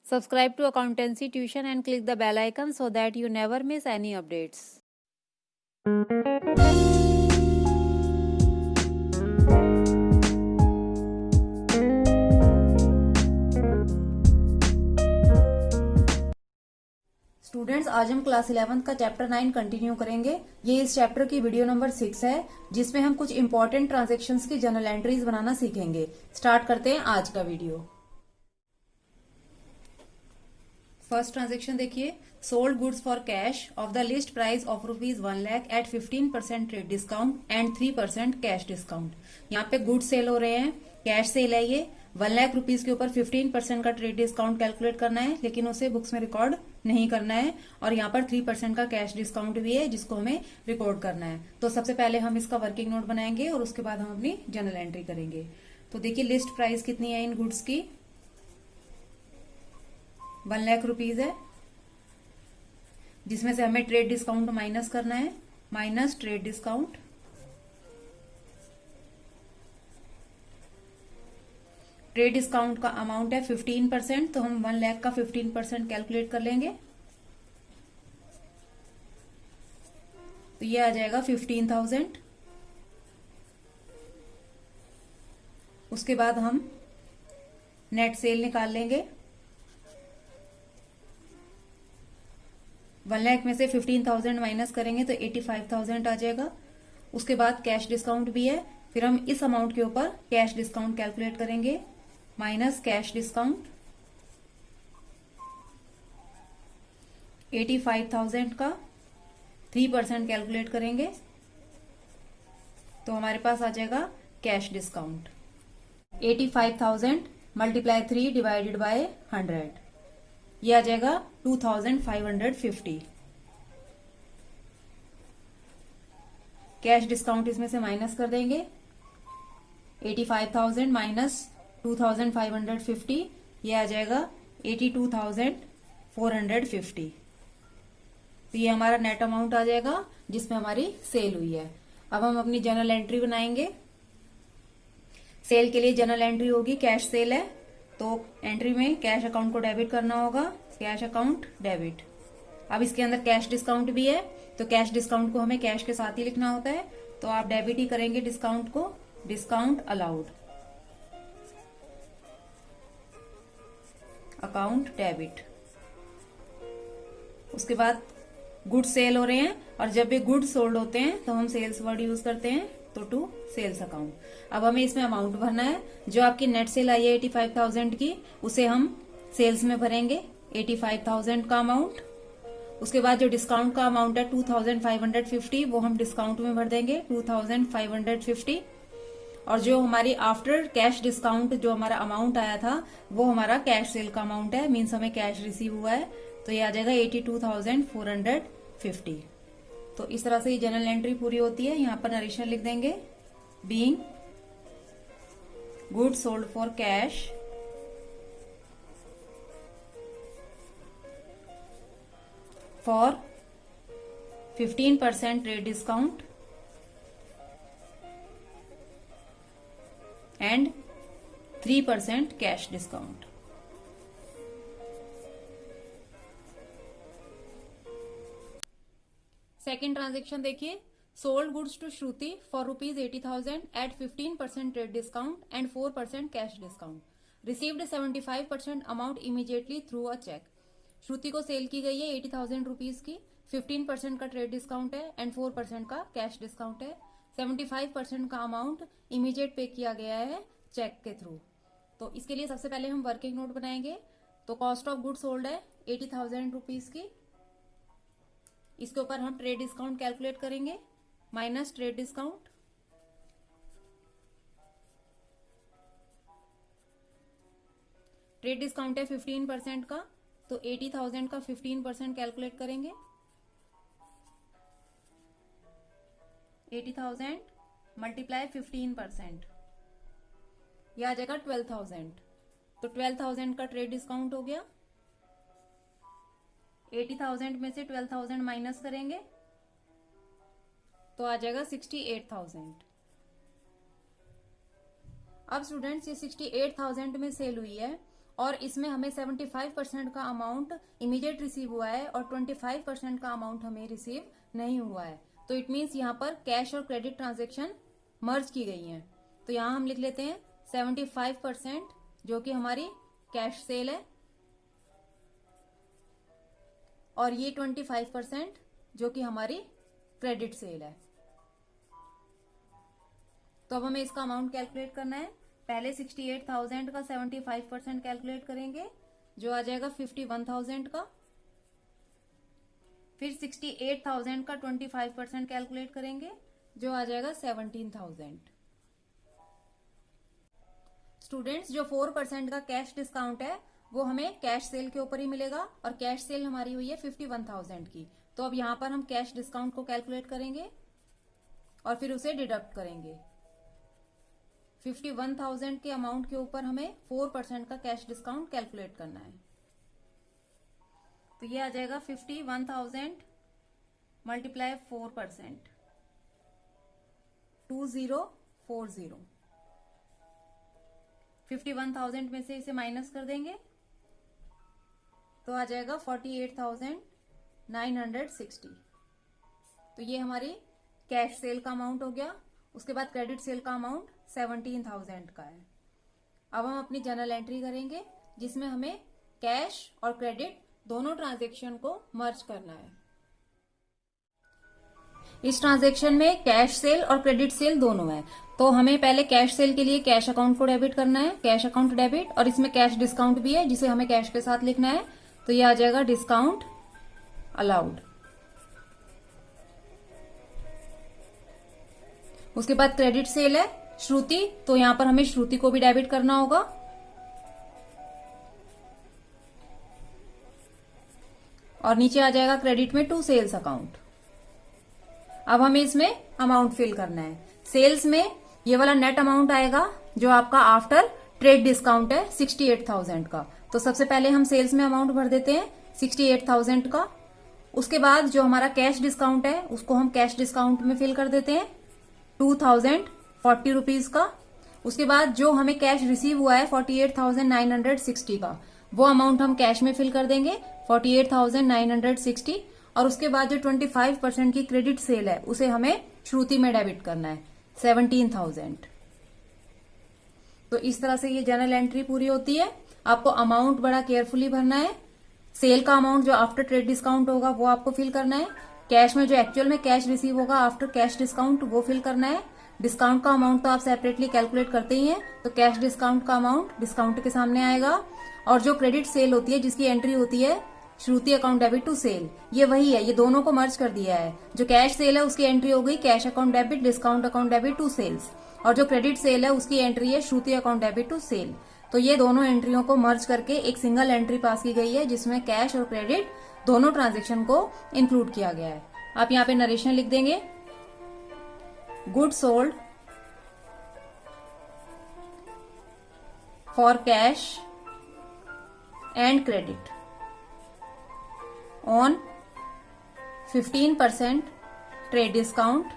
Subscribe to Accountancy Tuition and click the bell icon so that you never miss any updates. Students, आज हम class 11 का chapter 9 continue करेंगे। ये इस chapter की वीडियो नंबर 6 है, जिसमें हम कुछ इंपॉर्टेंट ट्रांजैक्शंस की जर्नल एंट्रीज बनाना सीखेंगे। स्टार्ट करते हैं आज का वीडियो। फर्स्ट ट्रांजैक्शन देखिए, sold goods for cash of the list price of ₹1 lakh at 15% trade discount and 3% cash discount. यहाँ पे गुड्स सेल हो रहे हैं, कैश सेल है ये। 1 लाख रुपीज के ऊपर 15% का ट्रेड डिस्काउंट कैलकुलेट करना है, लेकिन उसे बुक्स में रिकॉर्ड नहीं करना है। और यहाँ पर 3% का कैश डिस्काउंट भी है, जिसको हमें रिकॉर्ड करना है। तो सबसे पहले हम इसका वर्किंग नोट बनाएंगे और उसके बाद हम अपनी जर्नल एंट्री करेंगे। तो देखिए, लिस्ट प्राइस कितनी है इन गुड्स की, 1 लाख रुपीज है, जिसमें से हमें ट्रेड डिस्काउंट माइनस करना है। Minus trade discount, trade discount का अमाउंट है 15%, तो हम 1 लाख का 15% कैलकुलेट कर लेंगे। तो ये आ जाएगा 15,000। उसके बाद हम नेट सेल निकाल लेंगे। 1 लाख में से 15,000 माइनस करेंगे तो 85,000 आ जाएगा। उसके बाद कैश डिस्काउंट भी है, फिर हम इस अमाउंट के ऊपर कैश डिस्काउंट कैलकुलेट करेंगे। माइनस कैश डिस्काउंट 85,000 का 3% कैलकुलेट करेंगे, तो हमारे पास आ जाएगा cash discount. 85,000 multiply 3 divided by 100, ये आ जाएगा 2,550। कैश डिस्काउंट इसमें से माइनस कर देंगे। 85,000 माइनस 2,550, ये आ जाएगा 82,450। तो ये हमारा नेट अमाउंट आ जाएगा, जिसमें हमारी सेल हुई है। अब हम अपनी जर्नल एंट्री बनाएंगे। सेल के लिए जर्नल एंट्री होगी, कैश सेल है, तो एंट्री में कैश अकाउंट को डेबिट करना होगा। Cash account debit. अब इसके अंदर कैश डिस्काउंट भी है, तो कैश डिस्काउंट को हमें कैश के साथ ही लिखना होता है, तो आप डेबिट ही करेंगे डिस्काउंट को। Discount allowed, account debit. उसके बाद गुड्स सेल हो रहे हैं, और जब भी गुड्स सोल्ड होते हैं तो हम सेल्स वर्ड यूज करते हैं, तो टू सेल्स अकाउंट। अब हमें इसमें अमाउंट भरना है। जो आपकी नेट सेल आई है 85,000 की, उसे हम सेल्स में भरेंगे, 85,000 का अमाउंट। उसके बाद जो डिस्काउंट का अमाउंट है 2,550, वो हम डिस्काउंट में भर देंगे, 2,550। और जो हमारी आफ्टर कैश डिस्काउंट जो हमारा अमाउंट आया था, वो हमारा कैश सेल का अमाउंट है, मीन्स हमें कैश रिसीव हुआ है, तो ये आ जाएगा 82,450। तो इस तरह से ये जर्नल एंट्री पूरी होती है। यहाँ पर नरेशन लिख देंगे, being goods sold for cash for 15% trade discount and 3% cash discount. Second transaction देखिए, sold goods to Shruti for ₹80,000 at 15% trade discount and 4% cash discount. Received 75% amount immediately through a cheque. Shruti को sale की गई है 80,000 rupees की, 15% का trade discount है and 4% का cash discount है। 75% का अमाउंट इमीडिएट पे किया गया है चेक के थ्रू। तो इसके लिए सबसे पहले हम वर्किंग नोट बनाएंगे। तो कॉस्ट ऑफ गुड सोल्ड है 80,000 रुपीज की, इसके ऊपर हम ट्रेड डिस्काउंट कैलकुलेट करेंगे, minus trade discount. Trade discount है 15% का, तो 80,000 का 15% कैलकुलेट करेंगे। 80,000 मल्टीप्लाई 15%, यह आ जाएगा 12,000। तो 12,000 का ट्रेड डिस्काउंट हो गया। 80,000 में से 12,000 माइनस करेंगे, तो आ जाएगा 68,000। अब स्टूडेंट्स, ये 68,000 में सेल हुई है, और इसमें हमें 75% का अमाउंट इमीडिएट रिसीव हुआ है और 25% का अमाउंट हमें रिसीव नहीं हुआ है। तो इट मीन्स यहाँ पर कैश और क्रेडिट ट्रांजेक्शन मर्ज की गई हैं। तो यहाँ हम लिख लेते हैं 75% जो कि हमारी कैश सेल है और ये 25% जो कि हमारी क्रेडिट सेल है। तो अब हमें इसका अमाउंट कैलकुलेट करना है। पहले 68,000 का 75% कैलकुलेट करेंगे जो आ जाएगा 51,000 का। फिर 68,000 का 25% कैलकुलेट करेंगे जो आ जाएगा 17,000। स्टूडेंट्स, जो 4% का कैश डिस्काउंट है वो हमें कैश सेल के ऊपर ही मिलेगा और कैश सेल हमारी हुई है 51,000 की। तो अब यहां पर हम कैश डिस्काउंट को कैलकुलेट करेंगे और फिर उसे डिडक्ट करेंगे। 51,000 के अमाउंट के ऊपर हमें 4% का कैश डिस्काउंट कैलकुलेट करना है। तो ये आ जाएगा 51,000 मल्टीप्लाई 4%, 2040। 51,000 में से इसे माइनस कर देंगे तो आ जाएगा 48,960। तो ये हमारी कैश सेल का अमाउंट हो गया। उसके बाद क्रेडिट सेल का अमाउंट 17,000 का है। अब हम अपनी जर्नल एंट्री करेंगे जिसमें हमें कैश और क्रेडिट दोनों ट्रांजैक्शन को मर्ज करना है। इस ट्रांजैक्शन में कैश सेल और क्रेडिट सेल दोनों है। तो हमें पहले कैश सेल के लिए कैश अकाउंट को डेबिट करना है, कैश अकाउंट डेबिट, और इसमें कैश डिस्काउंट भी है जिसे हमें कैश के साथ लिखना है। तो ये आ जाएगा डिस्काउंट अलाउड। उसके बाद क्रेडिट सेल है श्रुति, तो यहां पर हमें श्रुति को भी डेबिट करना होगा। और नीचे आ जाएगा क्रेडिट में टू सेल्स अकाउंट। अब हमें इसमें अमाउंट फिल करना है। सेल्स में ये वाला नेट अमाउंट आएगा जो आपका आफ्टर ट्रेड डिस्काउंट है 68,000 का। तो सबसे पहले हम सेल्स में अमाउंट भर देते हैं 68,000 का। उसके बाद जो हमारा कैश डिस्काउंट है उसको हम कैश डिस्काउंट में फिल कर देते हैं 2,040 रुपीज का। उसके बाद जो हमें कैश रिसीव हुआ है 48,960 का, वो अमाउंट हम कैश में फिल कर देंगे 48,960। और उसके बाद जो 25% की क्रेडिट सेल है उसे हमें श्रुति में डेबिट करना है 17,000। तो इस तरह से ये जर्नल एंट्री पूरी होती है। आपको अमाउंट बड़ा केयरफुली भरना है। सेल का अमाउंट जो आफ्टर ट्रेड डिस्काउंट होगा वो आपको फिल करना है। कैश में जो एक्चुअल में कैश रिसीव होगा आफ्टर कैश डिस्काउंट वो फिल करना है। डिस्काउंट का अमाउंट तो आप सेपरेटली कैलकुलेट करते ही हैं, तो कैश डिस्काउंट का अमाउंट डिस्काउंट के सामने आएगा। और जो क्रेडिट सेल होती है जिसकी एंट्री होती है Shruti account debit to cell, ये वही है, ये दोनों को मर्ज कर दिया है। जो कैश सेल है उसकी एंट्री हो गई cash account debit discount account debit to sales, और जो क्रेडिट सेल है उसकी एंट्री है Shruti account debit to sale. तो ये दोनों एंट्रियों को मर्ज करके एक सिंगल एंट्री पास की गई है जिसमें कैश और क्रेडिट दोनों ट्रांजेक्शन को इंक्लूड किया गया है। आप यहाँ पे नरेशन लिख देंगे, good sold for cash and credit on 15% trade discount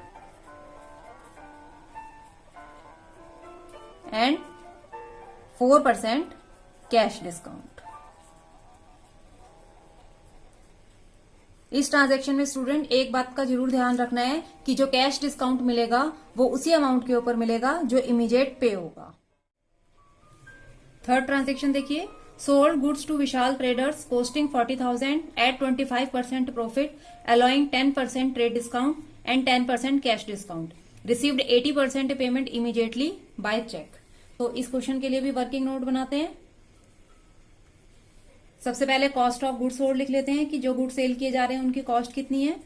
and 4% cash discount। इस ट्रांजैक्शन में स्टूडेंट एक बात का जरूर ध्यान रखना है कि जो कैश डिस्काउंट मिलेगा वो उसी अमाउंट के ऊपर मिलेगा जो इमीडिएट पे होगा। थर्ड ट्रांजैक्शन देखिए, sold goods to Vishal traders costing 40,000 at 25% profit, allowing 10% trade discount and 10% cash discount. Received 80% payment immediately by check. तो इस क्वेश्चन के लिए भी वर्किंग नोट बनाते हैं। सबसे पहले कॉस्ट ऑफ गुड्स सोल्ड लिख लेते हैं कि जो गुड्स सेल किए जा रहे हैं उनकी कॉस्ट कितनी है।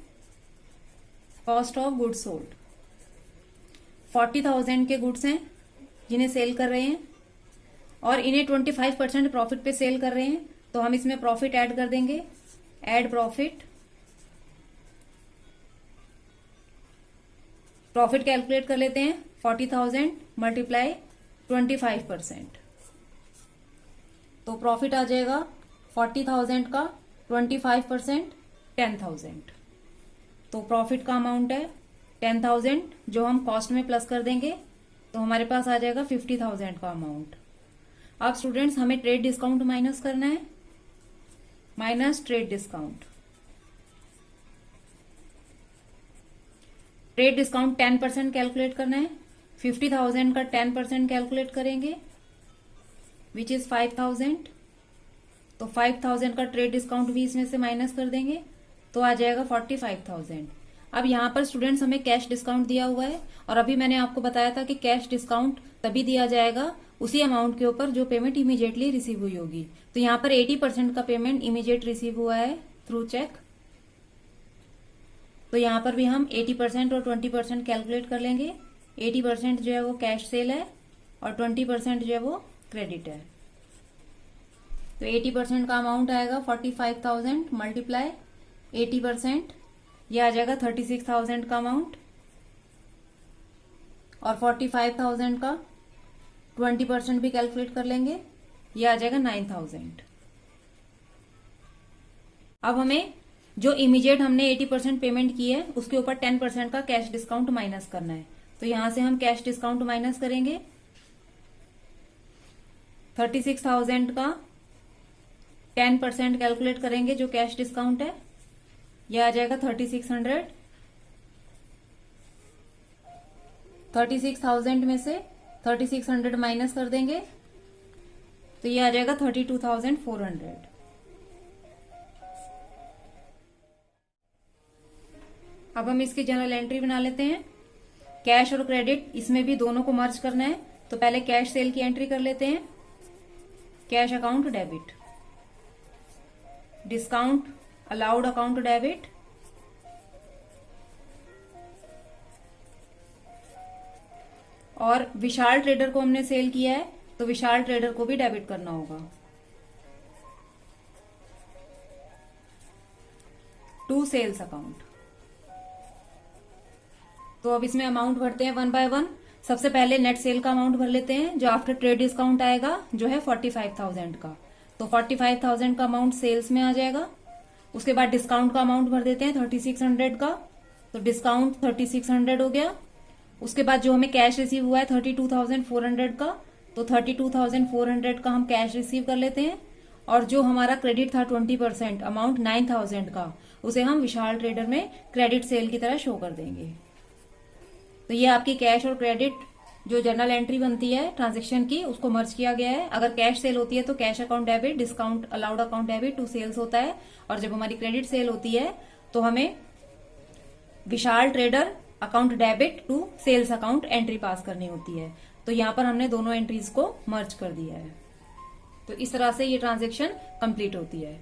कॉस्ट ऑफ गुड्स सोल्ड 40,000 के गुड्स हैं जिन्हें सेल कर रहे हैं और इन्हें 25% प्रॉफिट पे सेल कर रहे हैं, तो हम इसमें प्रॉफिट ऐड कर देंगे, ऐड प्रॉफिट। प्रॉफिट कैलकुलेट कर लेते हैं 40,000 मल्टीप्लाई 25%। तो प्रॉफिट आ जाएगा 40,000 का 25% 10,000। तो प्रॉफिट का अमाउंट है 10,000 जो हम कॉस्ट में प्लस कर देंगे, तो हमारे पास आ जाएगा 50,000 का अमाउंट। अब स्टूडेंट्स हमें ट्रेड डिस्काउंट माइनस करना है, minus trade discount. Trade discount 10% calculate करना है। 50,000 का 10% कैलकुलेट करेंगे विच इज 5,000। तो 5,000 का ट्रेड डिस्काउंट भी इसमें से माइनस कर देंगे तो आ जाएगा 45,000। अब यहाँ पर स्टूडेंट्स हमें कैश डिस्काउंट दिया हुआ है और अभी मैंने आपको बताया था कि कैश डिस्काउंट तभी दिया जाएगा उसी अमाउंट के ऊपर जो पेमेंट इमीडिएटली रिसीव हुई होगी। तो यहाँ पर 80% का पेमेंट इमीडिएट रिसीव हुआ है थ्रू चेक, तो यहाँ पर भी हम 80% और 20% कैलकुलेट कर लेंगे। 80% जो है वो कैश सेल है और 20% जो है वो क्रेडिट है। तो 80% का अमाउंट आएगा 45,000 मल्टीप्लाई 80%, ये आ जाएगा 36,000 का अमाउंट, और 45,000 का 20% भी कैलकुलेट कर लेंगे, ये आ जाएगा 9,000। अब हमें जो इमीडिएट हमने 80% पेमेंट की है उसके ऊपर 10% का कैश डिस्काउंट माइनस करना है। तो यहां से हम कैश डिस्काउंट माइनस करेंगे। 36,000 का 10% कैलकुलेट करेंगे जो कैश डिस्काउंट है, यह आ जाएगा 3,600। 36,000 में से 3,600 माइनस कर देंगे तो ये आ जाएगा 32,400। अब हम इसकी जनरल एंट्री बना लेते हैं। कैश और क्रेडिट इसमें भी दोनों को मर्ज करना है, तो पहले कैश सेल की एंट्री कर लेते हैं। Cash account debit, discount allowed account debit, और विशाल ट्रेडर को हमने सेल किया है तो विशाल ट्रेडर को भी डेबिट करना होगा। To sales account. तो अब इसमें अमाउंट भरते हैं वन बाय वन। सबसे पहले नेट सेल का अमाउंट भर लेते हैं जो आफ्टर ट्रेड डिस्काउंट आएगा, जो है 45,000 का। तो 45,000 का अमाउंट सेल्स में आ जाएगा। उसके बाद डिस्काउंट का अमाउंट भर देते हैं 3,600 का, तो डिस्काउंट 3,600 हो गया। उसके बाद जो हमें कैश रिसीव हुआ है 32,400 का, तो 32,400 का हम कैश रिसीव कर लेते हैं, और जो हमारा क्रेडिट था 20% अमाउंट 9,000 का, उसे हम विशाल ट्रेडर में क्रेडिट सेल की तरह शो कर देंगे। तो ये आपकी कैश और क्रेडिट जो जनरल एंट्री बनती है ट्रांजेक्शन की, उसको मर्ज किया गया है। अगर कैश सेल होती है तो cash account debit, discount allowed account debit to sales होता है, और जब हमारी क्रेडिट सेल होती है तो हमें Vishal trader account debit to sales account entry pass करनी होती है। तो यहां पर हमने दोनों एंट्रीज को मर्ज कर दिया है। तो इस तरह से ये ट्रांजेक्शन कंप्लीट होती है।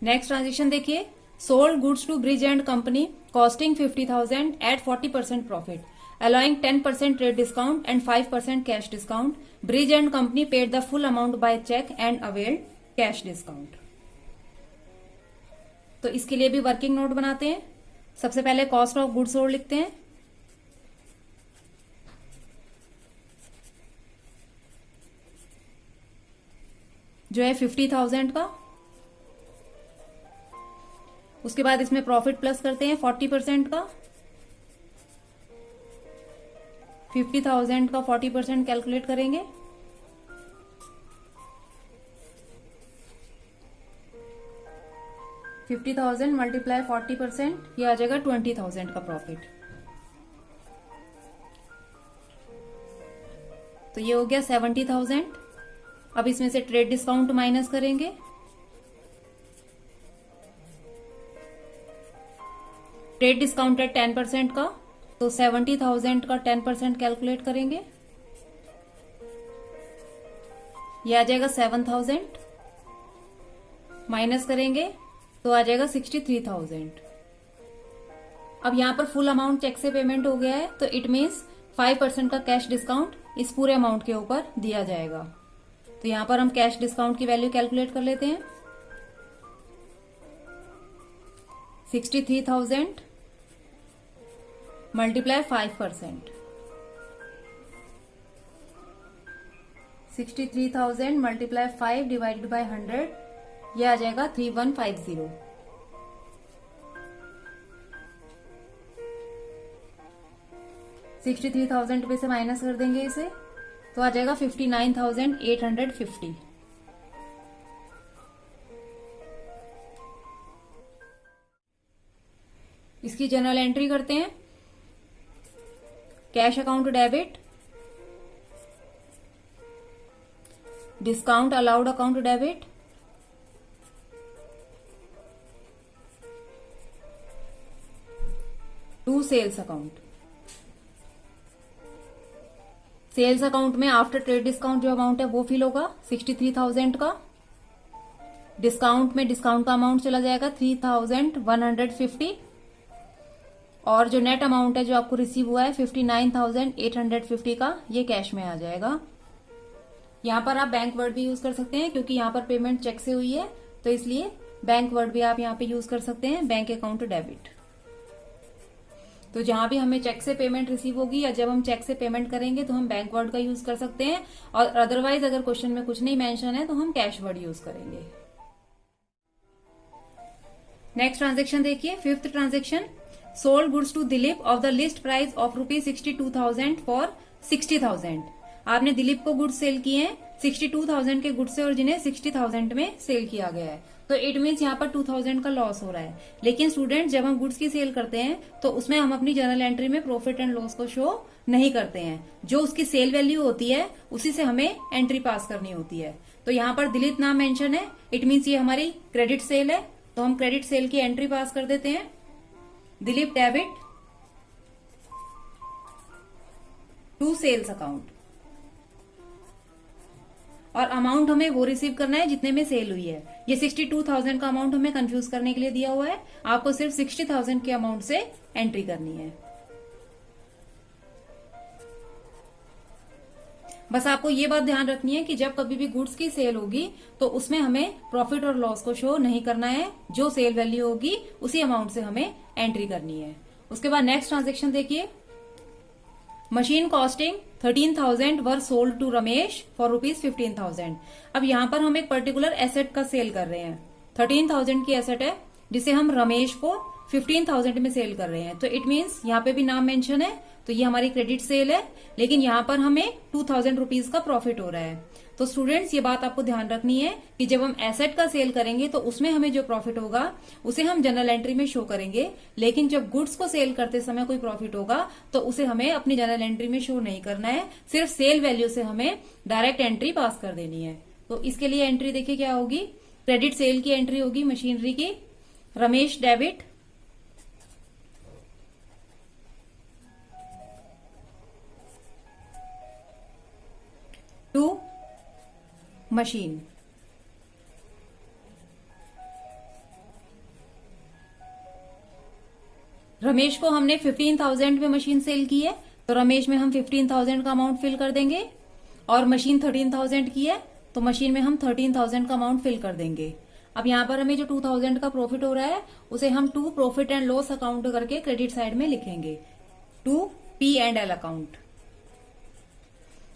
नेक्स्ट ट्रांजेक्शन देखिए, sold goods to bridge and company costing 50,000 at 40% profit, allowing 10% trade discount and 5% cash discount. Bridge and company paid the full amount by check and availed cash discount. तो इसके लिए भी working note बनाते हैं। सबसे पहले cost of goods sold लिखते हैं। जो है 50,000 का। उसके बाद इसमें प्रॉफिट प्लस करते हैं 40% का। 50,000 का 40% कैलकुलेट करेंगे। $50,000 मल्टीप्लाई 40%, ये आ जाएगा 20,000 का प्रॉफिट। तो ये हो गया 70,000। अब इसमें से ट्रेड डिस्काउंट माइनस करेंगे। ट्रेड डिस्काउंट है 10% का, तो 70,000 का 10% कैलकुलेट करेंगे, ये आ जाएगा 7,000। माइनस करेंगे तो आ जाएगा 63,000। अब यहां पर फुल अमाउंट चेक से पेमेंट हो गया है, तो इट मीन्स 5% का कैश डिस्काउंट इस पूरे अमाउंट के ऊपर दिया जाएगा। तो यहां पर हम कैश डिस्काउंट की वैल्यू कैलकुलेट कर लेते हैं। 63,000 मल्टीप्लाई 5%, 63,000 मल्टीप्लाई 5 डिवाइडेड बाय 100, ये आ जाएगा 3150। 63,000 रुपए से माइनस कर देंगे इसे, तो आ जाएगा 59,850। इसकी जनरल एंट्री करते हैं। Cash account debit, discount allowed account debit, to sales account. Sales account में आफ्टर ट्रेड डिस्काउंट जो अमाउंट है वो फिल होगा 63,000 का। डिस्काउंट में डिस्काउंट का अमाउंट चला जाएगा 3,150 और जो नेट अमाउंट है जो आपको रिसीव हुआ है 59,850 का, ये कैश में आ जाएगा। यहां पर आप बैंक वर्ड भी यूज कर सकते हैं क्योंकि यहां पर पेमेंट चेक से हुई है, तो इसलिए बैंक वर्ड भी आप यहां पे यूज कर सकते हैं, बैंक अकाउंट डेबिट। तो जहां भी हमें चेक से पेमेंट रिसीव होगी या जब हम चेक से पेमेंट करेंगे तो हम बैंक वर्ड का यूज कर सकते हैं, और अदरवाइज अगर क्वेश्चन में कुछ नहीं मेंशन है तो हम कैश वर्ड यूज करेंगे। नेक्स्ट ट्रांजेक्शन देखिए, fifth transaction, sold goods to Dilip of the list price of ₹62,000 for 60,000। आपने दिलीप को गुड्स सेल किए हैं 62,000 के गुड्स से और जिन्हें 60,000 में सेल किया गया है, तो इट मीन्स यहाँ पर 2,000 का लॉस हो रहा है। लेकिन स्टूडेंट जब हम गुड्स की सेल करते हैं तो उसमें हम अपनी जर्नल एंट्री में प्रॉफिट एंड लॉस को शो नहीं करते हैं, जो उसकी सेल वैल्यू होती है उसी से हमें एंट्री पास करनी होती है। तो यहाँ पर दिलीप नाम मेंशन है, इट मीन्स ये हमारी क्रेडिट सेल है, तो हम क्रेडिट सेल की एंट्री पास कर देते हैं, Dilip debit to sales account, और अमाउंट हमें वो रिसीव करना है जितने में सेल हुई है। ये 62,000 का अमाउंट हमें कंफ्यूज करने के लिए दिया हुआ है, आपको सिर्फ 60,000 के अमाउंट से एंट्री करनी है। बस आपको ये बात ध्यान रखनी है कि जब कभी भी गुड्स की सेल होगी तो उसमें हमें प्रॉफिट और लॉस को शो नहीं करना है, जो सेल वैल्यू होगी उसी अमाउंट से हमें एंट्री करनी है। उसके बाद नेक्स्ट ट्रांजेक्शन देखिए, machine costing 13,000 were sold to Ramesh for ₹15,000। अब यहाँ पर हम एक पर्टिकुलर एसेट का सेल कर रहे हैं, 13,000 की एसेट है जिसे हम रमेश को 15,000 में सेल कर रहे हैं, तो इट मीन्स यहाँ पे भी नाम मेंशन है, तो ये हमारी क्रेडिट सेल है, लेकिन यहाँ पर हमें 2,000 रुपीज का प्रॉफिट हो रहा है। तो स्टूडेंट्स ये बात आपको ध्यान रखनी है कि जब हम एसेट का सेल करेंगे तो उसमें हमें जो प्रॉफिट होगा उसे हम जनरल एंट्री में शो करेंगे, लेकिन जब गुड्स को सेल करते समय कोई प्रॉफिट होगा तो उसे हमें अपनी जनरल एंट्री में शो नहीं करना है, सिर्फ सेल वैल्यू से हमें डायरेक्ट एंट्री पास कर देनी है। तो इसके लिए एंट्री देखिए क्या होगी, क्रेडिट सेल की एंट्री होगी मशीनरी की, Ramesh debit to machine, Ramesh को हमने 15,000 में मशीन सेल की है, तो रमेश में हम 15,000 का अमाउंट फिल कर देंगे, और मशीन 13,000 की है तो मशीन में हम 13,000 का अमाउंट फिल कर देंगे। अब यहाँ पर हमें जो 2,000 का प्रॉफिट हो रहा है उसे हम to profit and loss account करके क्रेडिट साइड में लिखेंगे, टू P&L अकाउंट,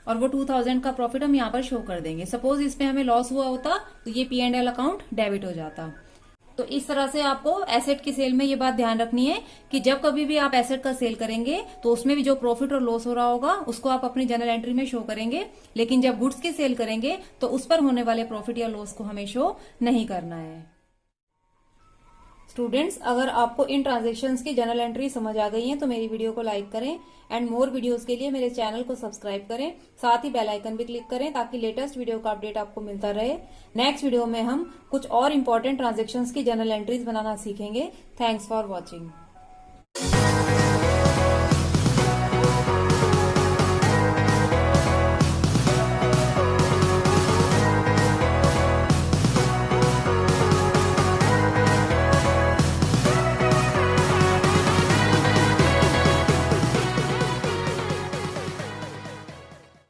और वो 2,000 का प्रॉफिट हम यहाँ पर शो कर देंगे। सपोज इसमें हमें लॉस हुआ होता तो ये P&L अकाउंट डेबिट हो जाता। तो इस तरह से आपको एसेट की सेल में ये बात ध्यान रखनी है कि जब कभी भी आप एसेट का सेल करेंगे तो उसमें भी जो प्रॉफिट और लॉस हो रहा होगा उसको आप अपनी जनरल एंट्री में शो करेंगे, लेकिन जब गुड्स की सेल करेंगे तो उस पर होने वाले प्रॉफिट या लॉस को हमें शो नहीं करना है। स्टूडेंट्स, अगर आपको इन ट्रांजेक्शन्स की जनरल एंट्री समझ आ गई है तो मेरी वीडियो को लाइक करें एंड मोर वीडियोस के लिए मेरे चैनल को सब्सक्राइब करें, साथ ही बेल आइकन भी क्लिक करें ताकि लेटेस्ट वीडियो का अपडेट आपको मिलता रहे। नेक्स्ट वीडियो में हम कुछ और इंपॉर्टेंट ट्रांजेक्शन्स की जनरल एंट्रीज बनाना सीखेंगे। Thanks for watching.